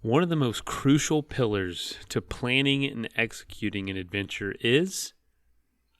One of the most crucial pillars to planning and executing an adventure is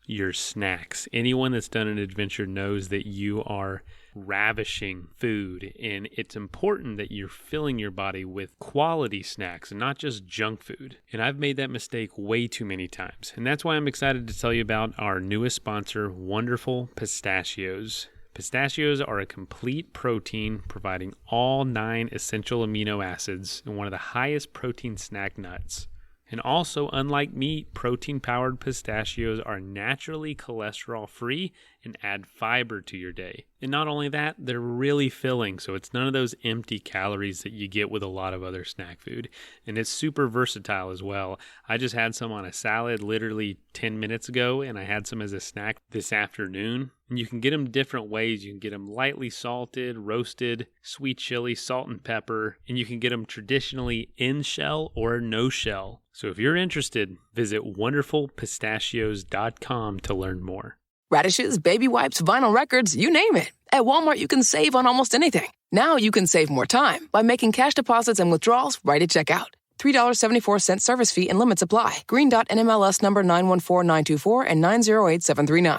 your snacks. Anyone that's done an adventure knows that you are ravishing food, and it's important that you're filling your body with quality snacks and not just junk food. And I've made that mistake way too many times. And that's why I'm excited to tell you about our newest sponsor, Wonderful Pistachios. Pistachios are a complete protein providing all 9 essential amino acids and one of the highest protein snack nuts. And also, unlike meat, protein-powered pistachios are naturally cholesterol-free and add fiber to your day. And not only that, they're really filling, so it's none of those empty calories that you get with a lot of other snack food. And it's super versatile as well. I just had some on a salad literally 10 minutes ago, and I had some as a snack this afternoon. And you can get them different ways. You can get them lightly salted, roasted, sweet chili, salt and pepper, and you can get them traditionally in shell or no shell. So if you're interested, visit wonderfulpistachios.com to learn more. Radishes, baby wipes, vinyl records, you name it. At Walmart, you can save on almost anything. Now you can save more time by making cash deposits and withdrawals right at checkout. $3.74 service fee and limits apply. Green Dot NMLS number 914924 and 908739.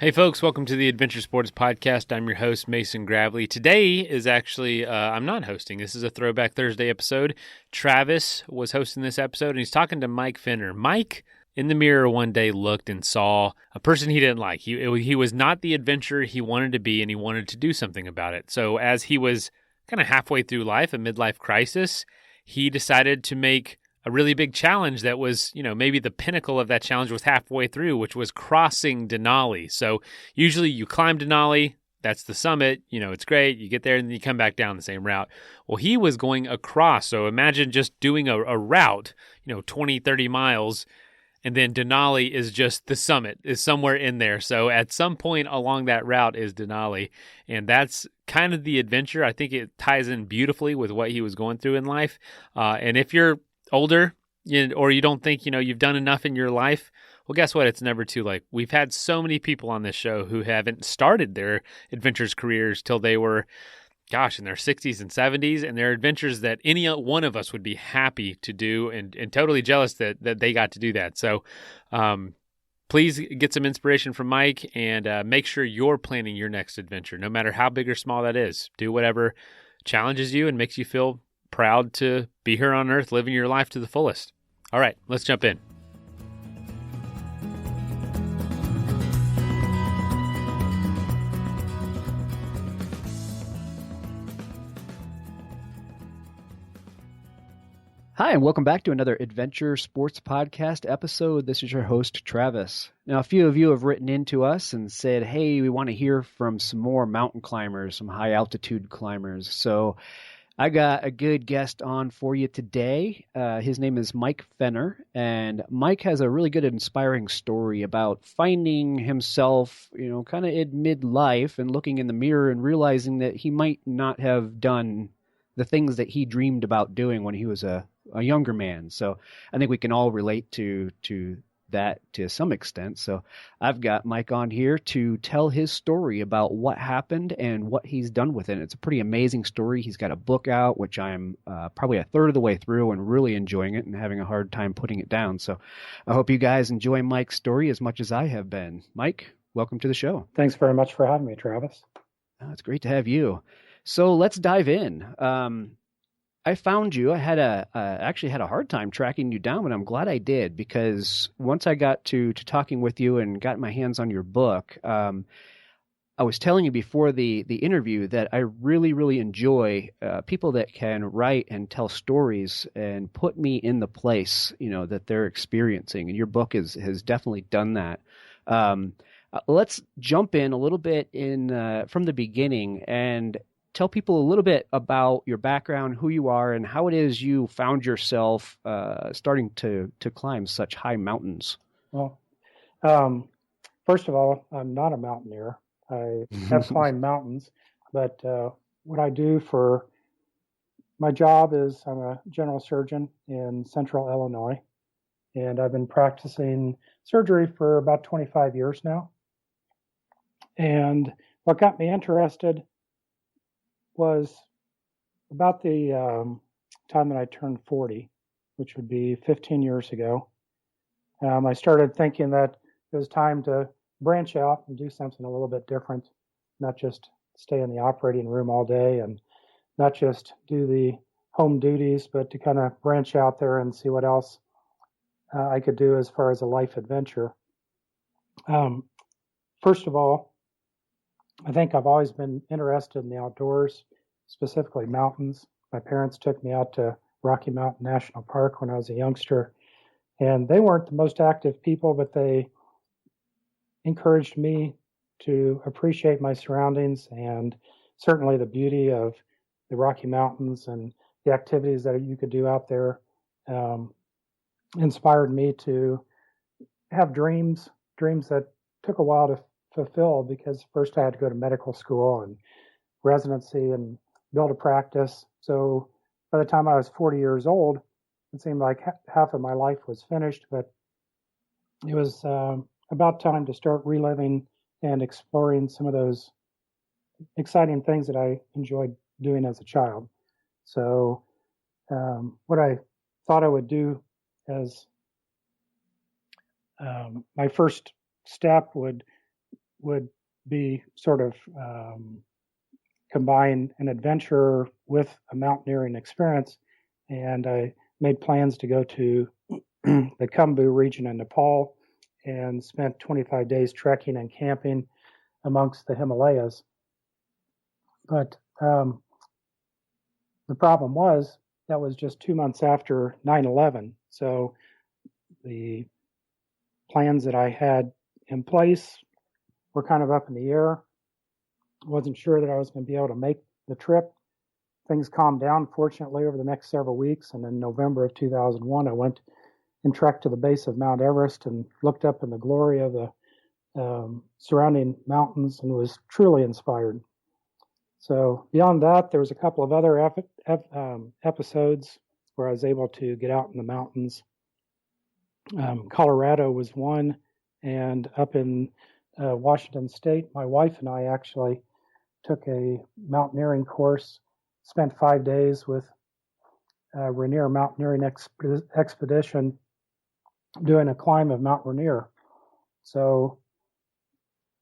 Hey folks, welcome to the Adventure Sports Podcast. I'm your host, Mason Gravely. Today is actually, I'm not hosting. This is a Throwback Thursday episode. Travis was hosting this episode, and he's talking to Mike Fenner. Mike, in the mirror one day, looked and saw a person he didn't like. He was not the adventurer he wanted to be, and he wanted to do something about it. So as he was kind of halfway through life, a midlife crisis, he decided to make a really big challenge that was, maybe the pinnacle of that challenge was halfway through, which was crossing Denali. So usually you climb Denali, that's the summit, it's great, you get there and then you come back down the same route. Well, he was going across, so imagine just doing a route, 20, 30 miles, and then Denali is just the summit, is somewhere in there. So at some point along that route is Denali, and that's kind of the adventure. I think it ties in beautifully with what he was going through in life. And if you're older, or you don't think, you've done enough in your life, well, guess what? It's never too late. We've had so many people on this show who haven't started their adventures careers till they were, in their 60s and 70s, and they're adventures that any one of us would be happy to do and totally jealous that they got to do that. So please get some inspiration from Mike and make sure you're planning your next adventure, no matter how big or small that is. Do whatever challenges you and makes you feel proud to be here on Earth, living your life to the fullest. All right, let's jump in. Hi, and welcome back to another Adventure Sports Podcast episode. This is your host, Travis. Now, a few of you have written into us and said, hey, we want to hear from some more mountain climbers, some high-altitude climbers. So I got a good guest on for you today. His name is Mike Fenner, and Mike has a really good inspiring story about finding himself, kind of in midlife and looking in the mirror and realizing that he might not have done the things that he dreamed about doing when he was a younger man. So I think we can all relate to that to some extent. So I've got Mike on here to tell his story about what happened and what he's done with it. It's a pretty amazing story. He's got a book out, which I'm probably a third of the way through and really enjoying it and having a hard time putting it down. So I hope you guys enjoy Mike's story as much as I have been. Mike, welcome to the show. Thanks very much for having me, Travis. It's great to have you. So let's dive in. I found you. I had actually had a hard time tracking you down, but I'm glad I did, because once I got to talking with you and got my hands on your book, I was telling you before the interview that I really, really enjoy people that can write and tell stories and put me in the place, that they're experiencing. And your book has definitely done that. Let's jump in a little bit from the beginning and tell people a little bit about your background, who you are, and how it is you found yourself starting to climb such high mountains. Well, first of all, I'm not a mountaineer. I have climbed mountains, but what I do for my job is I'm a general surgeon in central Illinois, and I've been practicing surgery for about 25 years now. And what got me interested was about the time that I turned 40, which would be 15 years ago. I started thinking that it was time to branch out and do something a little bit different, not just stay in the operating room all day and not just do the home duties, but to kind of branch out there and see what else I could do as far as a life adventure. First of all, I think I've always been interested in the outdoors, specifically mountains. My parents took me out to Rocky Mountain National Park when I was a youngster, and they weren't the most active people, but they encouraged me to appreciate my surroundings and certainly the beauty of the Rocky Mountains and the activities that you could do out there. Inspired me to have dreams that took a while to fulfill, because first I had to go to medical school and residency and build a practice. So by the time I was 40 years old, it seemed like half of my life was finished, but it was about time to start reliving and exploring some of those exciting things that I enjoyed doing as a child. So what I thought I would do as my first step would be sort of combine an adventure with a mountaineering experience. And I made plans to go to the Khumbu region in Nepal and spent 25 days trekking and camping amongst the Himalayas. But the problem was that was just 2 months after 9/11. So the plans that I had in place were kind of up in the air. Wasn't sure that I was going to be able to make the trip. Things calmed down, fortunately, over the next several weeks. And in November of 2001, I went and trekked to the base of Mount Everest and looked up in the glory of the surrounding mountains and was truly inspired. So beyond that, there was a couple of other episodes where I was able to get out in the mountains. Colorado was one, and up in Washington State, my wife and I actually took a mountaineering course, spent 5 days with Rainier Mountaineering Expedition doing a climb of Mount Rainier. So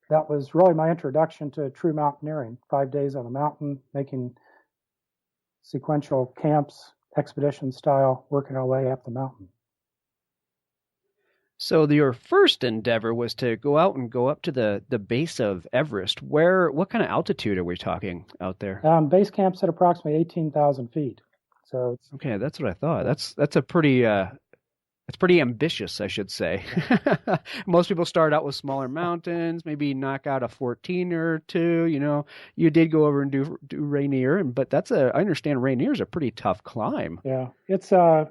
that was really my introduction to true mountaineering. 5 days on a mountain, making sequential camps, expedition style, working our way up the mountain. So your first endeavor was to go out and go up to the base of Everest. What kind of altitude are we talking out there? Base camp's at approximately 18,000 feet. So it's, okay, that's what I thought. That's a pretty it's pretty ambitious, I should say. Most people start out with smaller mountains, maybe knock out a 14 or two. You did go over and do Rainier, but I understand Rainier is a pretty tough climb. Yeah, it's the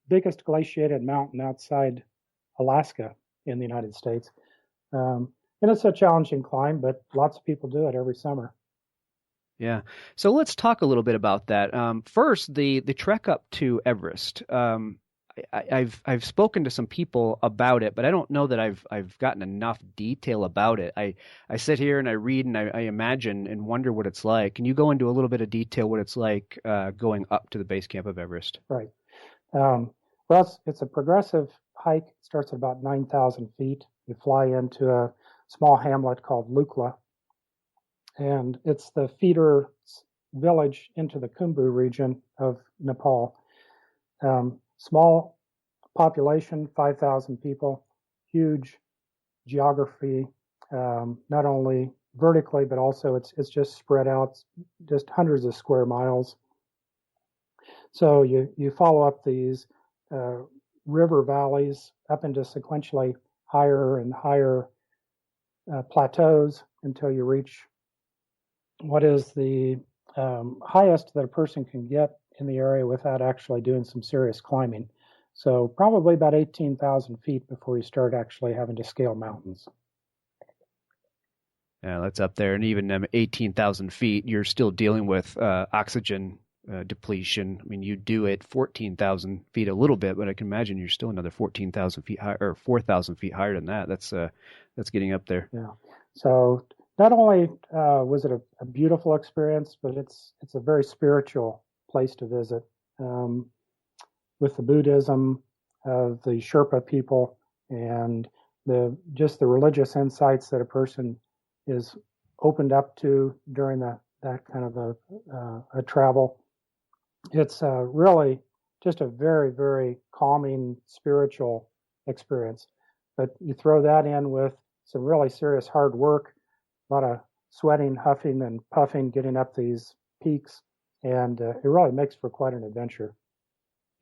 biggest glaciated mountain outside Alaska in the United States. And it's a challenging climb, but lots of people do it every summer. Yeah. So let's talk a little bit about that. First, the trek up to Everest. I've spoken to some people about it, but I don't know that I've gotten enough detail about it. I sit here and I read and I imagine and wonder what it's like. Can you go into a little bit of detail what it's like going up to the base camp of Everest? Right. Well, it's a progressive hike. It starts at about 9,000 feet. You fly into a small hamlet called Lukla, and it's the feeder village into the Khumbu region of Nepal. Small population, 5,000 people, huge geography, not only vertically, but also it's just spread out, just hundreds of square miles. So you follow up these river valleys up into sequentially higher and higher plateaus until you reach what is the highest that a person can get in the area without actually doing some serious climbing. So probably about 18,000 feet before you start actually having to scale mountains. Yeah, that's up there. And even 18,000 feet, you're still dealing with oxygen depletion. I mean, you do it 14,000 feet a little bit, but I can imagine you're still another 14,000 feet high or 4,000 feet higher than that. That's getting up there. Yeah. So not only was it a beautiful experience, but it's a very spiritual place to visit. With the Buddhism of the Sherpa people and the religious insights that a person is opened up to during that kind of a travel. It's really just a very, very calming spiritual experience. But you throw that in with some really serious hard work, a lot of sweating, huffing, and puffing, getting up these peaks, and it really makes for quite an adventure.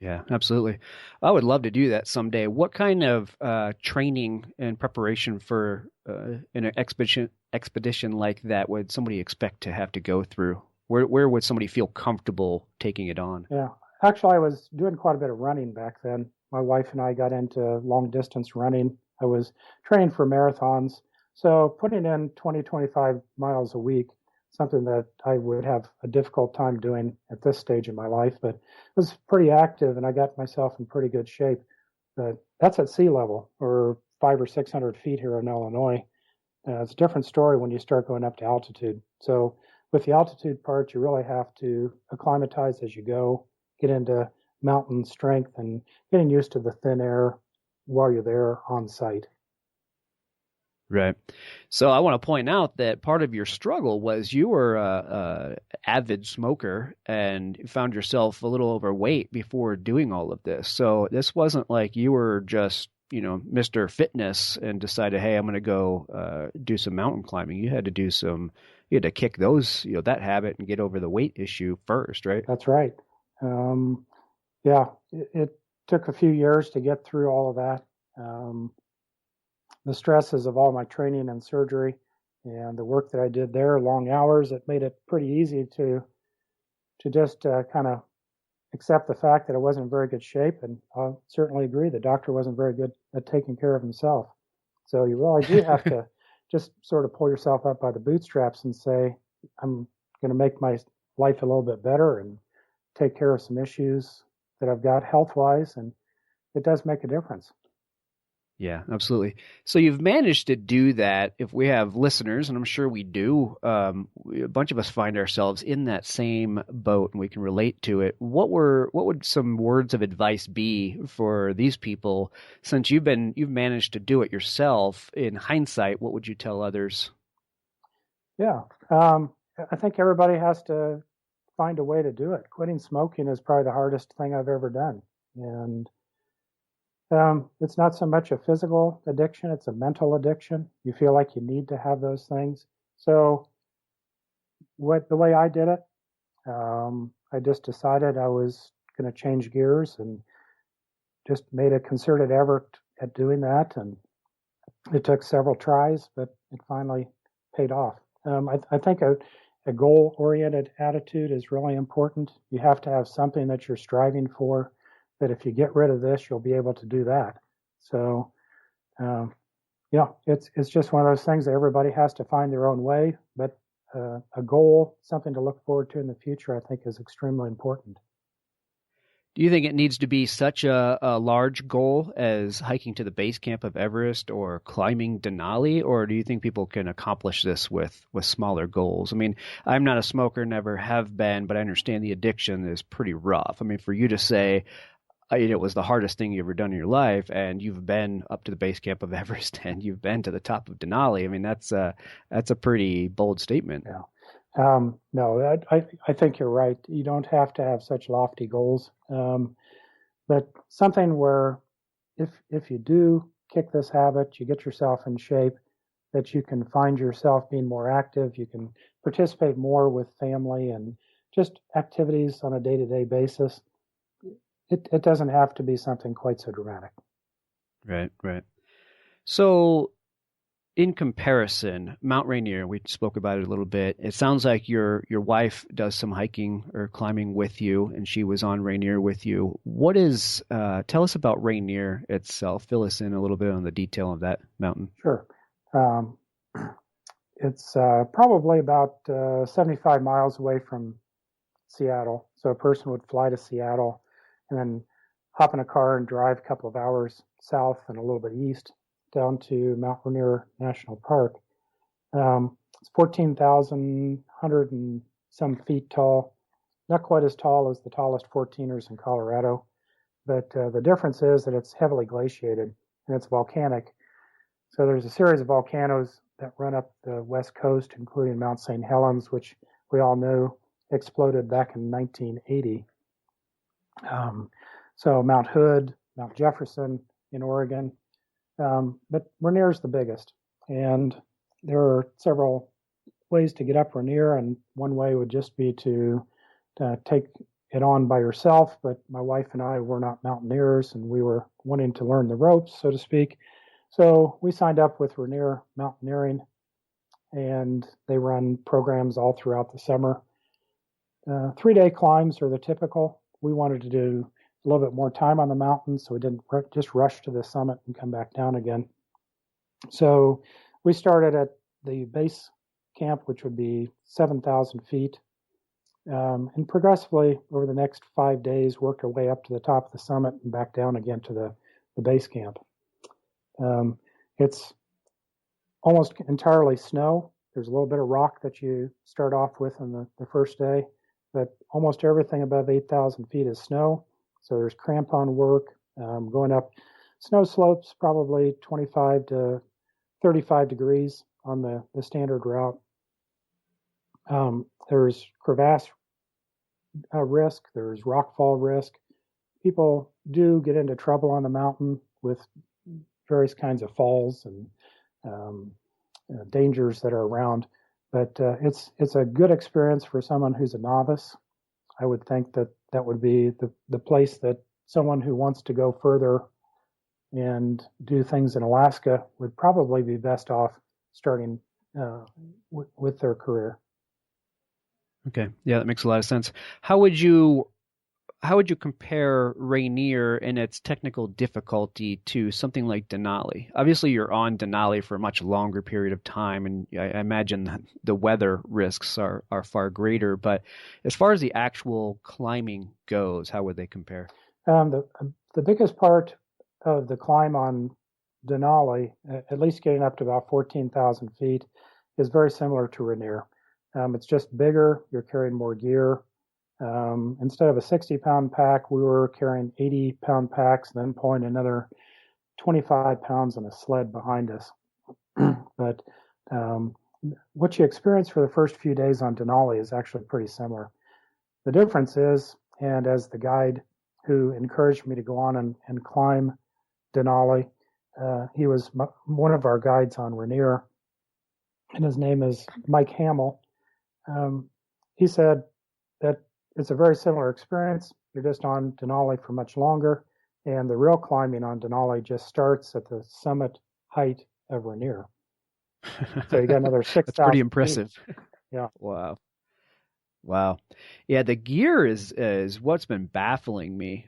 Yeah, absolutely. I would love to do that someday. What kind of training and preparation for an expedition like that would somebody expect to have to go through? Where would somebody feel comfortable taking it on? Yeah, actually, I was doing quite a bit of running back then. My wife and I got into long distance running. I was training for marathons, so putting in 20, 25 miles a week, something that I would have a difficult time doing at this stage in my life, but it was pretty active and I got myself in pretty good shape. But that's at sea level or 500 or 600 feet here in Illinois. It's a different story when you start going up to altitude. So with the altitude part, you really have to acclimatize as you go, get into mountain strength and getting used to the thin air while you're there on site. Right. So I want to point out that part of your struggle was you were a avid smoker and found yourself a little overweight before doing all of this. So this wasn't like you were just, Mr. Fitness and decided, hey, I'm going to go do some mountain climbing. You had to kick that habit and get over the weight issue first, right? That's right. Yeah, it took a few years to get through all of that. The stresses of all my training and surgery and the work that I did there, long hours, it made it pretty easy to just kind of accept the fact that I wasn't in very good shape. And I certainly agree the doctor wasn't very good at taking care of himself. So you really do have to just sort of pull yourself up by the bootstraps and say, I'm going to make my life a little bit better and take care of some issues that I've got health-wise. And it does make a difference. Yeah, absolutely. So you've managed to do that. If we have listeners, and I'm sure we do, a bunch of us find ourselves in that same boat and we can relate to it. What would some words of advice be for these people since you've managed to do it yourself? In hindsight, what would you tell others? Yeah, I think everybody has to find a way to do it. Quitting smoking is probably the hardest thing I've ever done. And it's not so much a physical addiction, it's a mental addiction. You feel like you need to have those things. So the way I did it, I just decided I was going to change gears and just made a concerted effort at doing that. And it took several tries, but it finally paid off. I think a goal-oriented attitude is really important. You have to have something that you're striving for, that if you get rid of this, you'll be able to do that. So, it's just one of those things that everybody has to find their own way. But a goal, something to look forward to in the future, I think is extremely important. Do you think it needs to be such a large goal as hiking to the base camp of Everest or climbing Denali, or do you think people can accomplish this with smaller goals? I mean, I'm not a smoker, never have been, but I understand the addiction is pretty rough. I mean, for you to say, it was the hardest thing you ever done in your life, and you've been up to the base camp of Everest, and you've been to the top of Denali. I mean, that's a pretty bold statement. Yeah. No, I think you're right. You don't have to have such lofty goals, but something where if you do kick this habit, you get yourself in shape, that you can find yourself being more active, you can participate more with family and just activities on a day-to-day basis. It doesn't have to be something quite so dramatic. Right. So in comparison, Mount Rainier, we spoke about it a little bit. It sounds like your wife does some hiking or climbing with you, and she was on Rainier with you. Tell us about Rainier itself. Fill us in a little bit on the detail of that mountain. Sure. It's probably about 75 miles away from Seattle. So a person would fly to Seattle and then hop in a car and drive a couple of hours south and a little bit east down to Mount Rainier National Park. It's 14,100 and some feet tall. Not quite as tall as the tallest 14ers in Colorado, but the difference is that it's heavily glaciated and it's volcanic. So there's a series of volcanoes that run up the west coast, including Mount St. Helens, which we all know exploded back in 1980. So Mount Hood, Mount Jefferson in Oregon, but Rainier is the biggest. And there are several ways to get up Rainier, and one way would just be to take it on by yourself. But my wife and I were not mountaineers, and we were wanting to learn the ropes, so to speak. So we signed up with Rainier Mountaineering, and they run programs all throughout the summer. 3-day climbs are the typical. We wanted to do a little bit more time on the mountain, so we didn't just rush to the summit and come back down again. So we started at the base camp, which would be 7,000 feet, and progressively over the next 5 days worked our way up to the top of the summit and back down again to the base camp. It's almost entirely snow. There's a little bit of rock that you start off with on the first day, but almost everything above 8,000 feet is snow. So there's crampon work, going up snow slopes, probably 25 to 35 degrees on the standard route. There's crevasse risk, there's rockfall risk. People do get into trouble on the mountain with various kinds of falls and dangers that are around. But it's a good experience for someone who's a novice. I would think that would be the place that someone who wants to go further and do things in Alaska would probably be best off starting with their career. Okay. Yeah, that makes a lot of sense. How would you compare Rainier in its technical difficulty to something like Denali? Obviously, you're on Denali for a much longer period of time, and I imagine the weather risks are far greater. But as far as the actual climbing goes, how would they compare? The biggest part of the climb on Denali, at least getting up to about 14,000 feet, is very similar to Rainier. It's just bigger. You're carrying more gear. Instead of a 60-pound pack, we were carrying 80-pound packs, then pulling another 25 pounds on a sled behind us. But what you experience for the first few days on Denali is actually pretty similar. The difference is, and as the guide who encouraged me to go on and climb Denali, he was one of our guides on Rainier, and his name is Mike Hamill. He said that it's a very similar experience. You're just on Denali for much longer, and the real climbing on Denali just starts at the summit height of Rainier. So you got another 6,000. That's pretty impressive. Yeah. Wow. Yeah, the gear is what's been baffling me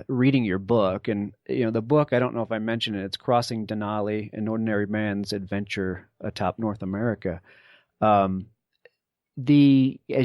reading your book. And, the book, I don't know if I mentioned it, it's Crossing Denali, An Ordinary Man's Adventure Atop North America. As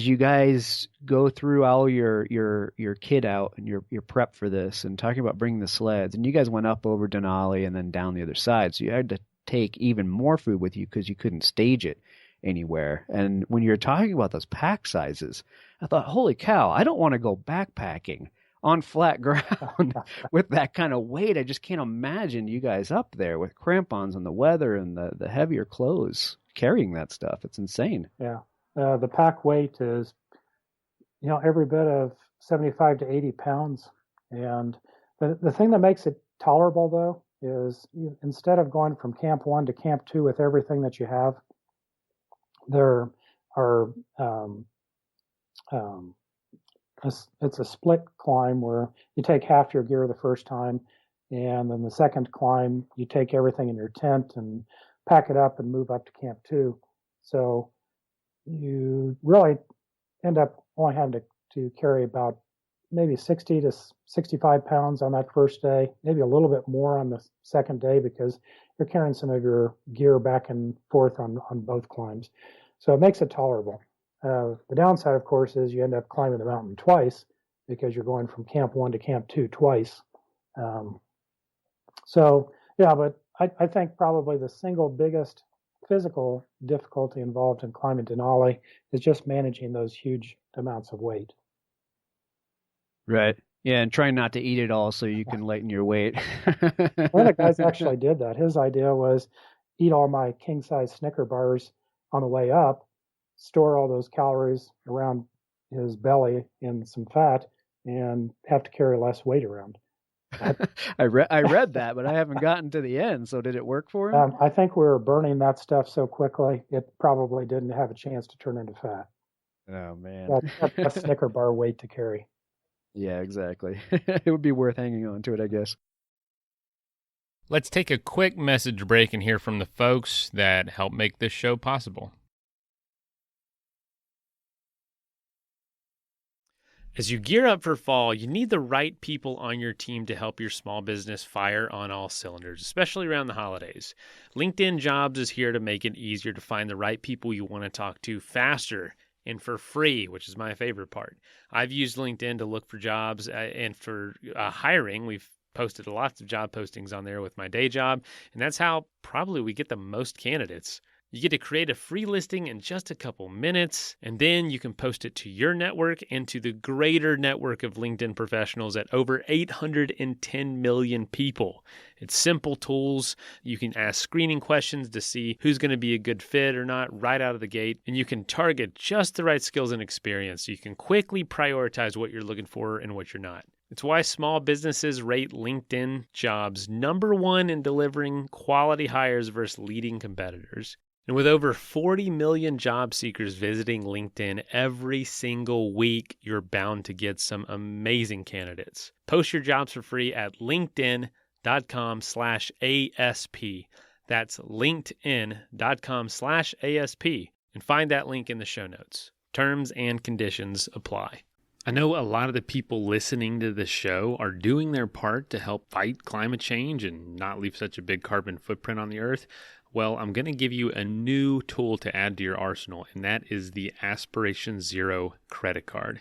you guys go through all your kit out and your prep for this and talking about bringing the sleds, and you guys went up over Denali and then down the other side, so you had to take even more food with you because you couldn't stage it anywhere. And when you're talking about those pack sizes, I thought, holy cow, I don't want to go backpacking on flat ground with that kind of weight. I just can't imagine you guys up there with crampons and the weather and the heavier clothes carrying that stuff. It's insane. Yeah. The pack weight is, every bit of 75 to 80 pounds. And the thing that makes it tolerable, though, is instead of going from camp 1 to camp 2 with everything that you have, there are it's a split climb where you take half your gear the first time, and then the second climb you take everything in your tent and pack it up and move up to camp 2. So you really end up only having to carry about maybe 60 to 65 pounds on that first day, maybe a little bit more on the second day because you're carrying some of your gear back and forth on both climbs. So it makes it tolerable. The downside, of course, is you end up climbing the mountain twice because you're going from camp 1 to camp 2 twice. But I think probably the single biggest physical difficulty involved in climbing Denali is just managing those huge amounts of weight. Right. Yeah, and trying not to eat it all so you can lighten your weight. One of the guys actually did that. His idea was eat all my king size Snicker bars on the way up, store all those calories around his belly in some fat, and have to carry less weight around. I read that, but I haven't gotten to the end. So did it work for him? I think we were burning that stuff so quickly, it probably didn't have a chance to turn into fat. Oh, man. That's Snicker bar weight to carry. Yeah, exactly. It would be worth hanging on to it, I guess. Let's take a quick message break and hear from the folks that help make this show possible. As you gear up for fall, you need the right people on your team to help your small business fire on all cylinders, especially around the holidays. LinkedIn Jobs is here to make it easier to find the right people you want to talk to faster and for free, which is my favorite part. I've used LinkedIn to look for jobs and for hiring. We've posted lots of job postings on there with my day job, and that's how probably we get the most candidates. You get to create a free listing in just a couple minutes, and then you can post it to your network and to the greater network of LinkedIn professionals at over 810 million people. It's simple tools. You can ask screening questions to see who's going to be a good fit or not right out of the gate, and you can target just the right skills and experience so you can quickly prioritize what you're looking for and what you're not. It's why small businesses rate LinkedIn Jobs #1 in delivering quality hires versus leading competitors. And with over 40 million job seekers visiting LinkedIn every single week, you're bound to get some amazing candidates. Post your jobs for free at linkedin.com/ASP. That's linkedin.com/ASP. And find that link in the show notes. Terms and conditions apply. I know a lot of the people listening to this show are doing their part to help fight climate change and not leave such a big carbon footprint on the earth. Well, I'm going to give you a new tool to add to your arsenal, and that is the Aspiration Zero credit card.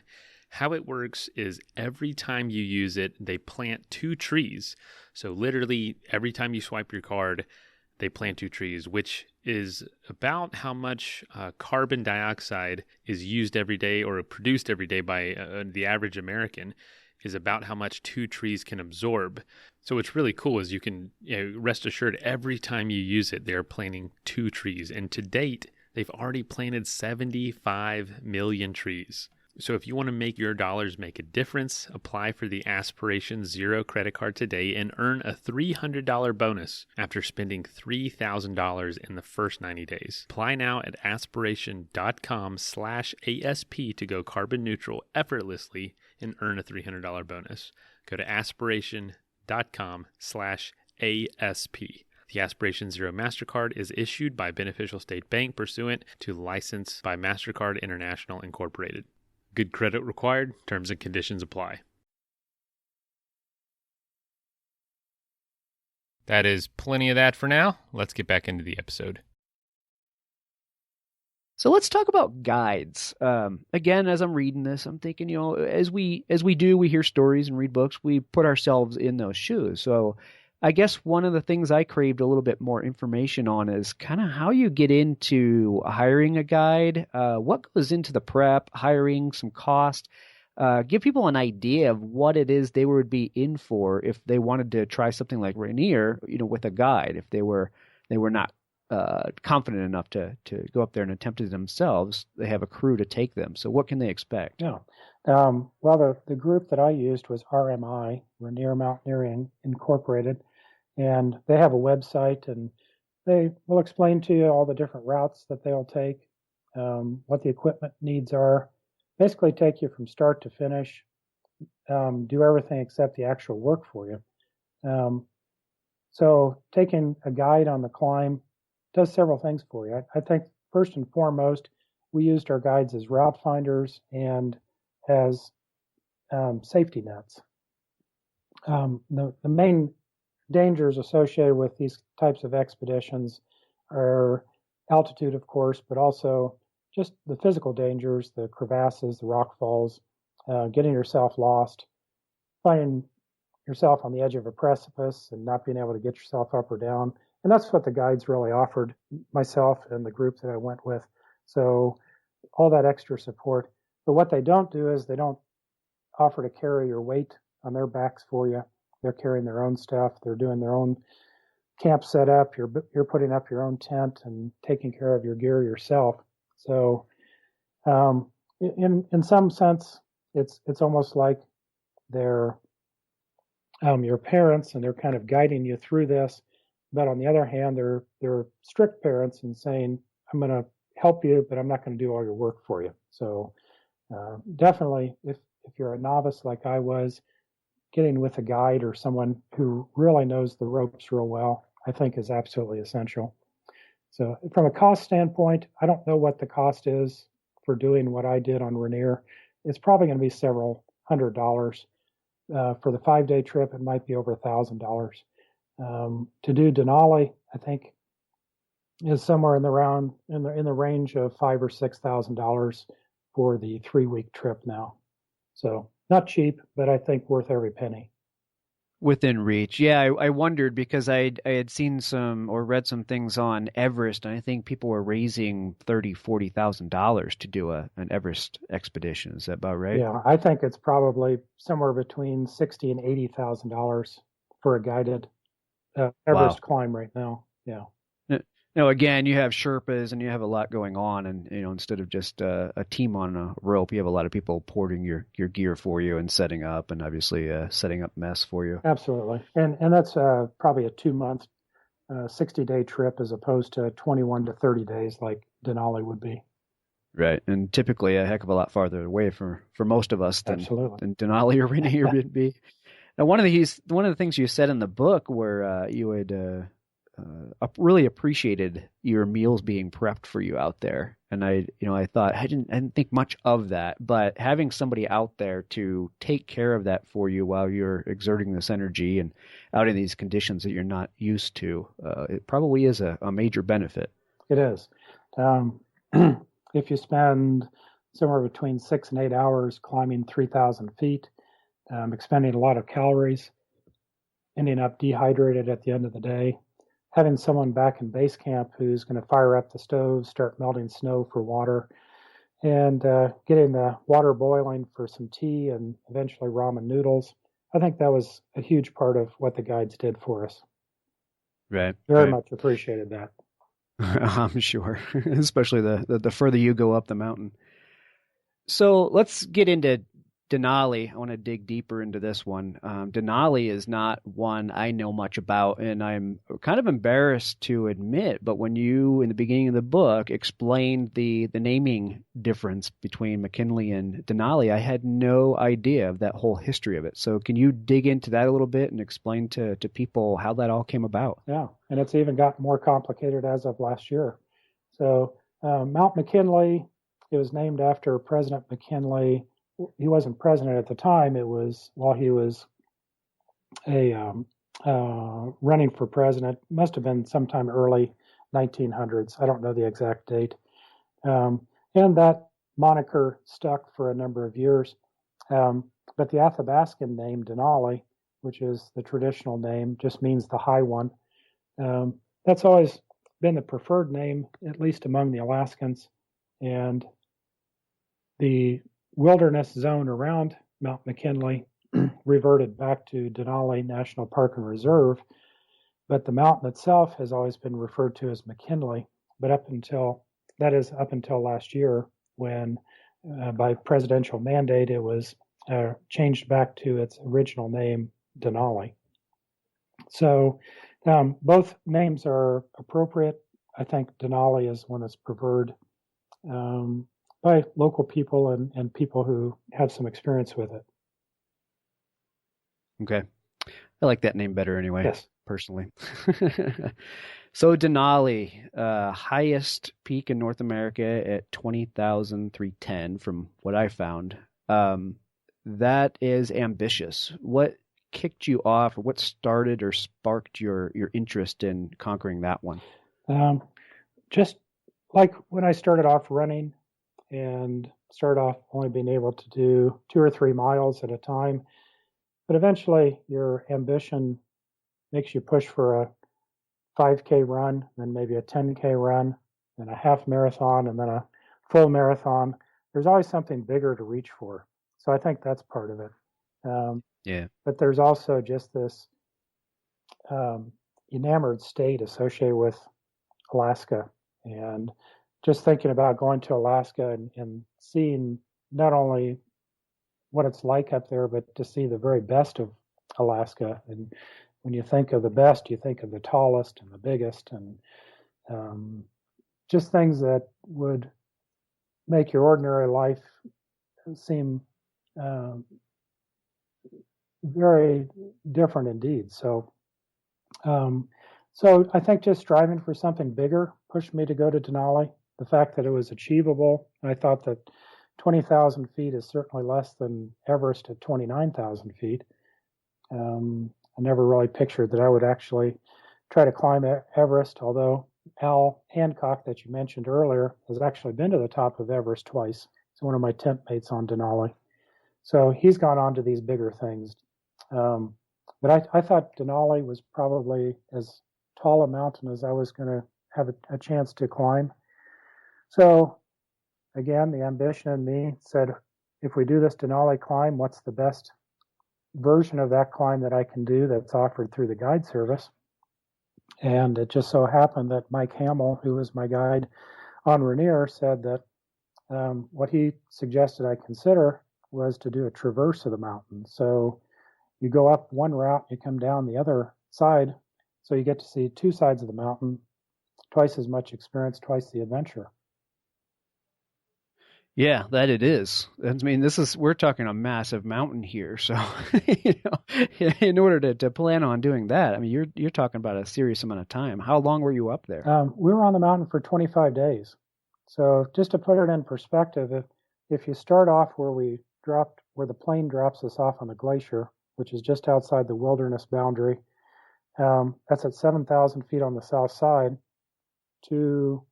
How it works is every time you use it, they plant 2 trees. So literally every time you swipe your card, they plant 2 trees, which is about how much carbon dioxide is used every day or produced every day by the average American, is about how much 2 trees can absorb. So what's really cool is you can rest assured every time you use it, they're planting 2 trees. And to date, they've already planted 75 million trees. So if you want to make your dollars make a difference, apply for the Aspiration Zero credit card today and earn a $300 bonus after spending $3,000 in the first 90 days. Apply now at aspiration.com/ASP to go carbon neutral effortlessly and earn a $300 bonus. Go to aspiration.com/ASP. The Aspiration Zero MasterCard is issued by Beneficial State Bank pursuant to license by MasterCard International Incorporated. Good credit required. Terms and conditions apply. That is plenty of that for now. Let's get back into the episode. So let's talk about guides. Again, as I'm reading this, I'm thinking, as we hear stories and read books, we put ourselves in those shoes. So I guess one of the things I craved a little bit more information on is kind of how you get into hiring a guide, what goes into the prep, hiring, some cost. Give people an idea of what it is they would be in for if they wanted to try something like Rainier, with a guide. If they were not confident enough to go up there and attempt it themselves, they have a crew to take them. So what can they expect? Yeah. Well, the group that I used was RMI, Rainier Mountaineering Incorporated, and they have a website, and they will explain to you all the different routes that they'll take, what the equipment needs are, basically take you from start to finish, do everything except the actual work for you. So taking a guide on the climb does several things for you. I think first and foremost, we used our guides as route finders and as safety nets. The main dangers associated with these types of expeditions are altitude, of course, but also just the physical dangers, the crevasses, the rock falls, getting yourself lost, finding yourself on the edge of a precipice and not being able to get yourself up or down. And that's what the guides really offered myself and the group that I went with. So all that extra support. But what they don't do is they don't offer to carry your weight on their backs for you. They're carrying their own stuff. They're doing their own camp setup. You're putting up your own tent and taking care of your gear yourself. So in some sense, it's almost like they're your parents, and they're kind of guiding you through this. But on the other hand, they're strict parents and saying, I'm going to help you, but I'm not going to do all your work for you. So definitely, if you're a novice like I was, getting with a guide or someone who really knows the ropes real well, I think is absolutely essential. So from a cost standpoint, I don't know what the cost is for doing what I did on Rainier. It's probably going to be several $100. For the 5-day trip, it might be over $1,000. To do Denali, I think, is somewhere in the range of $5,000 or $6,000 for the 3-week trip now. So not cheap, but I think worth every penny. Within reach. Yeah, I wondered because I had seen some or read some things on Everest, and I think people were raising $30,000-$40,000 to do an Everest expedition. Is that about right? Yeah, I think it's probably somewhere between $60,000 and $80,000 for a guided Everest climb right now. Yeah. No, again, you have Sherpas and you have a lot going on, and instead of just a team on a rope, you have a lot of people porting your gear for you and setting up, and obviously setting up mess for you. Absolutely, and that's probably a 2-month, 60-day trip as opposed to 21 to 30 days like Denali would be. Right, and typically a heck of a lot farther away for most of us than Denali or Rainier would be. Now, one of the things you said in the book where you had really appreciated your meals being prepped for you out there, and I thought I didn't think much of that, but having somebody out there to take care of that for you while you're exerting this energy and out in these conditions that you're not used to, it probably is a major benefit. It is. If you spend somewhere between 6 and 8 hours climbing 3,000 feet, expending a lot of calories, ending up dehydrated at the end of the day, having someone back in base camp who's going to fire up the stove, start melting snow for water, and getting the water boiling for some tea and eventually ramen noodles. I think that was a huge part of what the guides did for us. Right. Very much appreciated that. I'm sure, especially the further you go up the mountain. So let's get into Denali. I want to dig deeper into this one. Denali is not one I know much about, and I'm kind of embarrassed to admit, but when you, in the beginning of the book, explained the naming difference between McKinley and Denali, I had no idea of that whole history of it. So can you dig into that a little bit and explain to people how that all came about? Yeah, and it's even got more complicated as of last year. So Mount McKinley, it was named after President McKinley. He wasn't president at the time. It was while he was running for president. Must have been sometime early 1900s. I don't know the exact date. And that moniker stuck for a number of years. But the Athabascan name Denali, which is the traditional name, just means the high one. That's always been the preferred name, at least among the Alaskans. And the wilderness zone around Mount McKinley reverted back to Denali National Park and Reserve, but the mountain itself has always been referred to as McKinley. But up until last year, when by presidential mandate it was changed back to its original name, Denali. So both names are appropriate. I think Denali is one that's preferred by local people and people who have some experience with it. Okay. I like that name better anyway, yes. Personally. So Denali, highest peak in North America at 20,310 from what I found. That is ambitious. What kicked you off, or what started or sparked your interest in conquering that one? Just like when I started off running and started off only being able to do 2 or 3 miles at a time, but eventually your ambition makes you push for a 5K run, then maybe a 10K run, then a half marathon, and then a full marathon. There's always something bigger to reach for. So I think that's part of it. Yeah. But there's also just this enamored state associated with Alaska. And just thinking about going to Alaska and seeing not only what it's like up there, but to see the very best of Alaska. And when you think of the best, you think of the tallest and the biggest, and just things that would make your ordinary life seem very different indeed. So I think just striving for something bigger pushed me to go to Denali. The fact that it was achievable, I thought that 20,000 feet is certainly less than Everest at 29,000 feet. I never really pictured that I would actually try to climb Everest, although Al Hancock, that you mentioned earlier, has actually been to the top of Everest twice. He's one of my tent mates on Denali. So he's gone on to these bigger things. But I thought Denali was probably as tall a mountain as I was going to have a chance to climb. So again, the ambition in me said, if we do this Denali climb, what's the best version of that climb that I can do that's offered through the guide service? And it just so happened that Mike Hamill, who was my guide on Rainier, said that what he suggested I consider was to do a traverse of the mountain. So you go up one route, you come down the other side, so you get to see 2 sides of the mountain, twice as much experience, twice the adventure. Yeah, that it is. I mean, we're talking a massive mountain here. So, in order to plan on doing that, I mean, you're talking about a serious amount of time. How long were you up there? We were on the mountain for 25 days. So just to put it in perspective, if you start off where the plane drops us off on the glacier, which is just outside the wilderness boundary, that's at 7,000 feet on the south side, to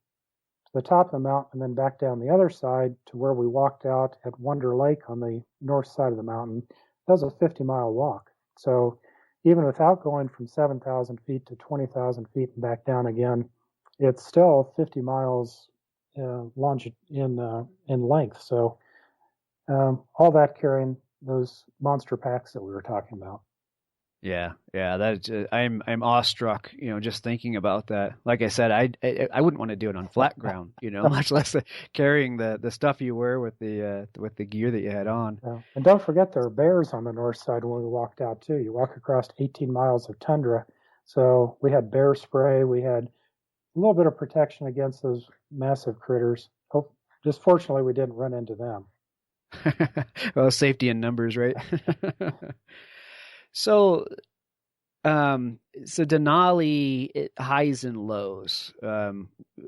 the top of the mountain and then back down the other side to where we walked out at Wonder Lake on the north side of the mountain. That was a 50-mile walk. So even without going from 7,000 feet to 20,000 feet and back down again, it's still 50 miles in length. So all that carrying those monster packs that we were talking about. Yeah, I'm awestruck, just thinking about that. Like I said, I wouldn't want to do it on flat ground, much less carrying the stuff you wear with the gear that you had on. Yeah. And don't forget there are bears on the north side when we walked out too. You walk across 18 miles of tundra, so we had bear spray. We had a little bit of protection against those massive critters. Just fortunately, we didn't run into them. Well, safety in numbers, right? So Denali, highs and lows.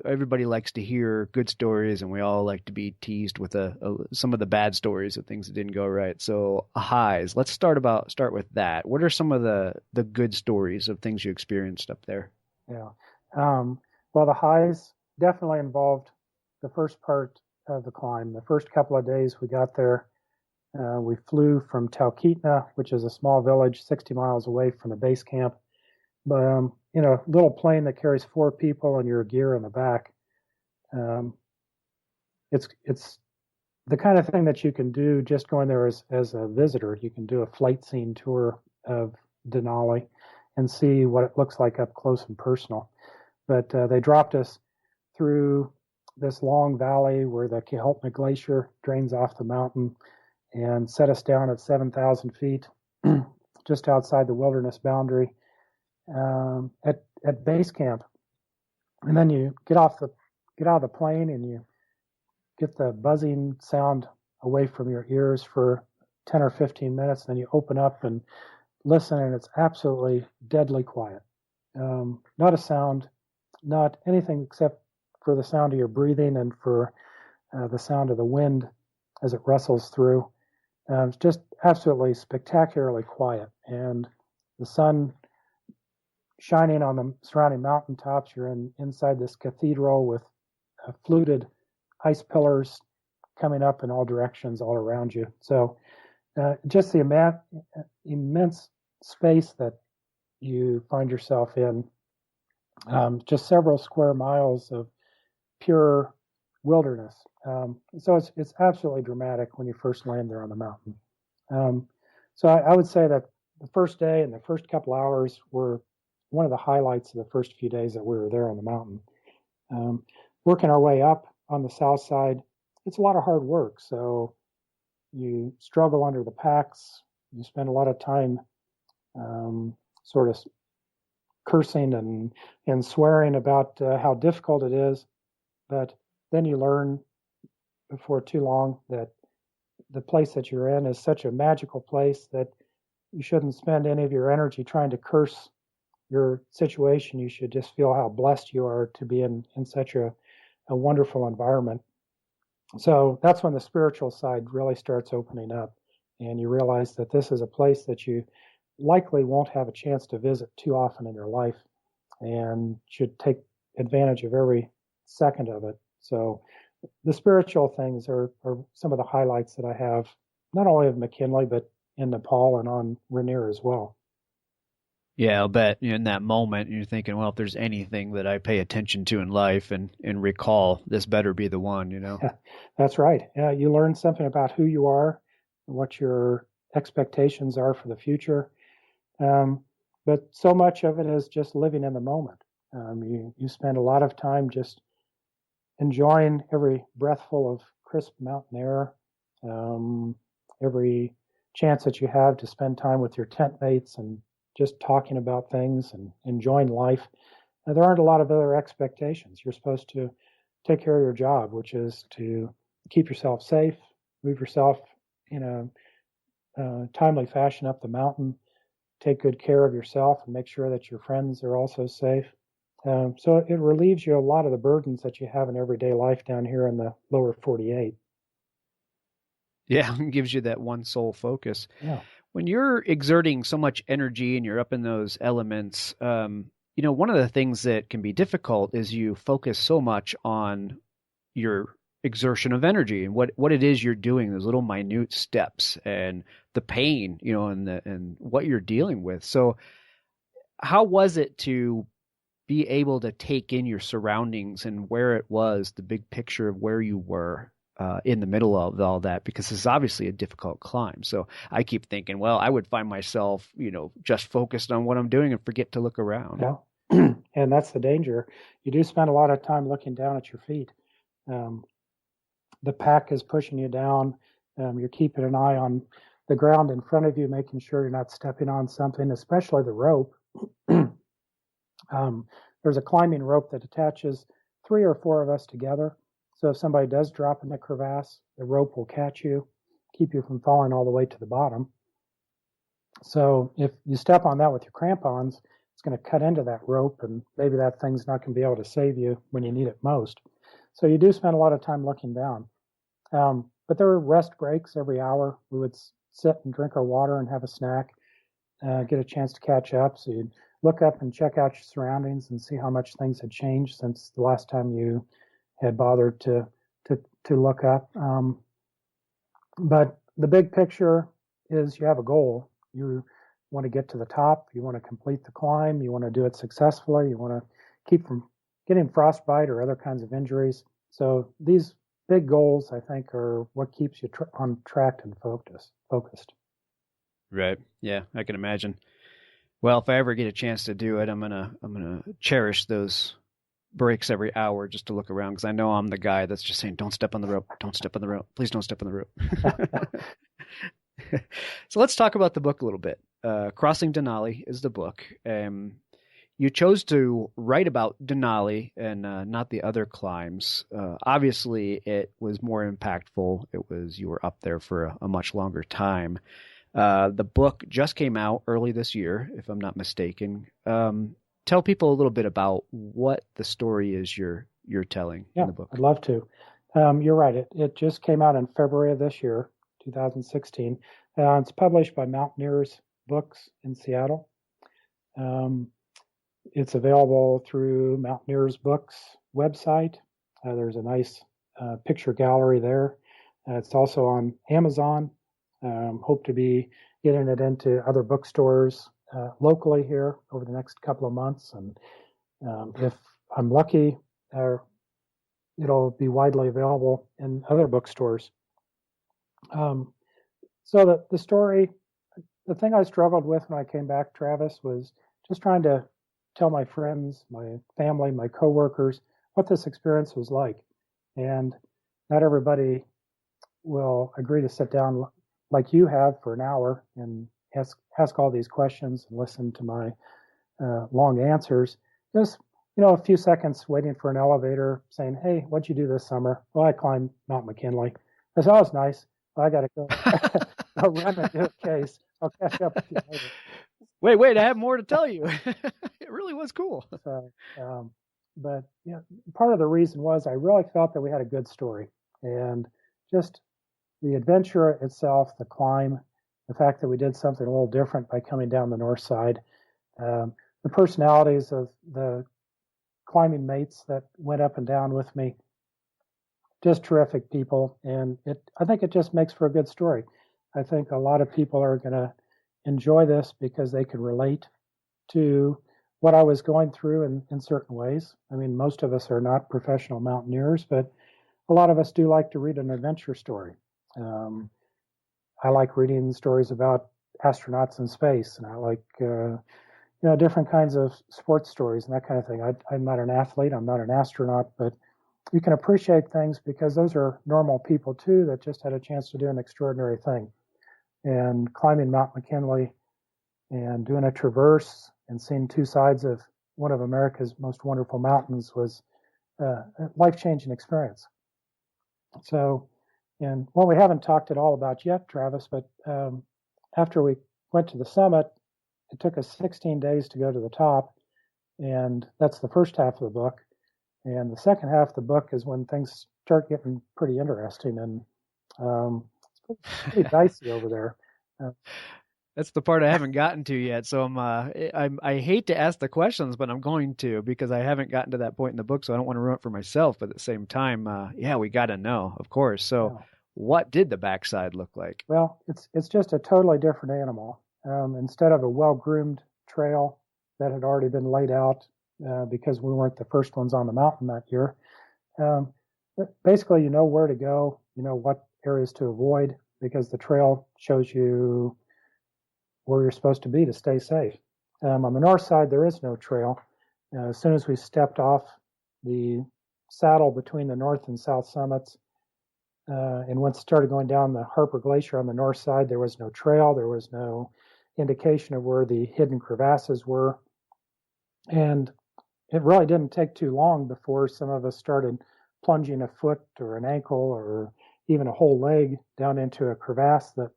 Everybody likes to hear good stories, and we all like to be teased with some of the bad stories of things that didn't go right. So highs. Let's start with that. What are some of the good stories of things you experienced up there? Yeah. Well, the highs definitely involved the first part of the climb. The first couple of days we got there, we flew from Talkeetna, which is a small village 60 miles away from the base camp, but in a little plane that carries 4 people and your gear in the back. It's the kind of thing that you can do just going there as a visitor. You can do a flight scene tour of Denali and see what it looks like up close and personal. But they dropped us through this long valley where the Kehultna Glacier drains off the mountain, and set us down at 7,000 feet, just outside the wilderness boundary, at base camp. And then you get out of the plane and you get the buzzing sound away from your ears for 10 or 15 minutes. Then you open up and listen, and it's absolutely deadly quiet. Not a sound, not anything except for the sound of your breathing and for the sound of the wind as it rustles through. It's just absolutely spectacularly quiet. And the sun shining on the surrounding mountaintops. You're inside this cathedral with fluted ice pillars coming up in all directions all around you. So just the immense space that you find yourself in, just several square miles of pure wilderness. So it's absolutely dramatic when you first land there on the mountain. So I would say that the first day and the first couple hours were one of the highlights of the first few days that we were there on the mountain. Working our way up on the south side, it's a lot of hard work. So you struggle under the packs. You spend a lot of time sort of cursing and swearing about how difficult it is. But then you learn before too long that the place that you're in is such a magical place that you shouldn't spend any of your energy trying to curse your situation. You should just feel how blessed you are to be in such a wonderful environment. So that's when the spiritual side really starts opening up, and you realize that this is a place that you likely won't have a chance to visit too often in your life, and should take advantage of every second of it. So the spiritual things are some of the highlights that I have, not only of McKinley, but in Nepal and on Rainier as well. Yeah, I'll bet in that moment you're thinking, well, if there's anything that I pay attention to in life and recall, this better be the one, you know? That's right. You learn something about who you are, what your expectations are for the future. But so much of it is just living in the moment. You spend a lot of time just enjoying every breathful of crisp mountain air, every chance that you have to spend time with your tent mates and just talking about things and enjoying life. Now, there aren't a lot of other expectations. You're supposed to take care of your job, which is to keep yourself safe, move yourself in a timely fashion up the mountain, take good care of yourself, and make sure that your friends are also safe. So it relieves you a lot of the burdens that you have in everyday life down here in the lower 48. Yeah, it gives you that one sole focus. Yeah. When you're exerting so much energy and you're up in those elements, one of the things that can be difficult is you focus so much on your exertion of energy and what it is you're doing, those little minute steps and the pain, and what you're dealing with. So how was it to be able to take in your surroundings and where it was, the big picture of where you were in the middle of all that? Because it's obviously a difficult climb. So I keep thinking, well, I would find myself, just focused on what I'm doing and forget to look around. Yeah. And that's the danger. You do spend a lot of time looking down at your feet. The pack is pushing you down. You're keeping an eye on the ground in front of you, making sure you're not stepping on something, especially the rope. There's a climbing rope that attaches 3 or 4 of us together. So if somebody does drop in the crevasse, the rope will catch you, keep you from falling all the way to the bottom. So if you step on that with your crampons, it's going to cut into that rope, and maybe that thing's not going to be able to save you when you need it most. So you do spend a lot of time looking down. But there were rest breaks every hour. We would sit and drink our water and have a snack, get a chance to catch up. So you'd look up and check out your surroundings and see how much things had changed since the last time you had bothered to look up. But the big picture is you have a goal. You want to get to the top. You want to complete the climb. You want to do it successfully. You want to keep from getting frostbite or other kinds of injuries. So these big goals, I think, are what keeps you on track and focused. Right. Yeah, I can imagine. Well, if I ever get a chance to do it, I'm gonna cherish those breaks every hour just to look around, because I know I'm the guy that's just saying, "Don't step on the rope. Don't step on the rope. Please don't step on the rope." So let's talk about the book a little bit. Crossing Denali is the book. You chose to write about Denali and not the other climbs. Obviously, it was more impactful. You were up there for a much longer time. The book just came out early this year, if I'm not mistaken. Tell people a little bit about what the story is you're telling in the book. I'd love to. You're right. It just came out in February of this year, 2016. It's published by Mountaineers Books in Seattle. It's available through Mountaineers Books website. There's a nice picture gallery there. It's also on Amazon. Hope to be getting it into other bookstores locally here over the next couple of months. And if I'm lucky, it'll be widely available in other bookstores. So the story, the thing I struggled with when I came back, Travis, was just trying to tell my friends, my family, my coworkers what this experience was like. And not everybody will agree to sit down like you have for an hour and ask all these questions and listen to my long answers. Just, a few seconds waiting for an elevator saying, "Hey, what'd you do this summer?" "Well, I climbed Mount McKinley." I said, "Oh, it's nice. Well, I got to go. I'll run and do a case. I'll catch up with you later." Wait, I have more to tell you. It really was cool. So, but part of the reason was I really felt that we had a good story, and just the adventure itself, the climb, the fact that we did something a little different by coming down the north side, the personalities of the climbing mates that went up and down with me, just terrific people. And I think it just makes for a good story. I think a lot of people are going to enjoy this because they can relate to what I was going through in certain ways. I mean, most of us are not professional mountaineers, but a lot of us do like to read an adventure story. I like reading stories about astronauts in space, and I like different kinds of sports stories and that kind of thing. I'm not an athlete, I'm not an astronaut, but you can appreciate things because those are normal people too that just had a chance to do an extraordinary thing. And climbing Mount McKinley and doing a traverse and seeing two sides of one of America's most wonderful mountains was a life-changing experience. So, and what we haven't talked at all about yet, Travis, but after we went to the summit, it took us 16 days to go to the top, and that's the first half of the book. And the second half of the book is when things start getting pretty interesting, and it's pretty dicey over there. That's the part I haven't gotten to yet. So I hate to ask the questions, but I'm going to because I haven't gotten to that point in the book. So I don't want to ruin it for myself. But at the same time, we got to know, of course. So what did the backside look like? Well, it's just a totally different animal. Instead of a well-groomed trail that had already been laid out because we weren't the first ones on the mountain that year, basically you know where to go, you know what areas to avoid because the trail shows you where you're supposed to be to stay safe. On the north side, there is no trail. As soon as we stepped off the saddle between the north and south summits, and once started going down the Harper Glacier on the north side, there was no trail. There was no indication of where the hidden crevasses were. And it really didn't take too long before some of us started plunging a foot or an ankle or even a whole leg down into a crevasse that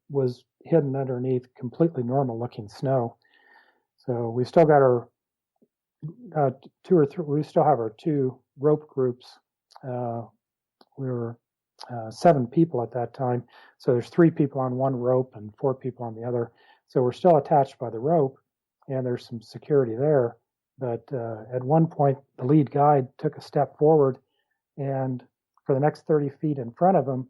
was hidden underneath completely normal looking snow. So we still got our we still have our two rope groups. We were 7 people at that time. So there's 3 people on one rope and 4 people on the other. So we're still attached by the rope and there's some security there. But at one point, the lead guide took a step forward and for the next 30 feet in front of him,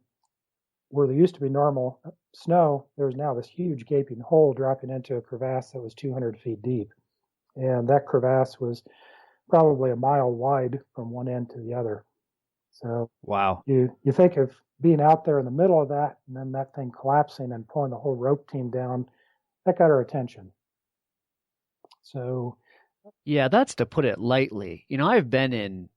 where there used to be normal snow, there was now this huge gaping hole dropping into a crevasse that was 200 feet deep. And that crevasse was probably a mile wide from one end to the other. So wow, you think of being out there in the middle of that and then that thing collapsing and pulling the whole rope team down, that got our attention. So yeah, that's to put it lightly. I've been in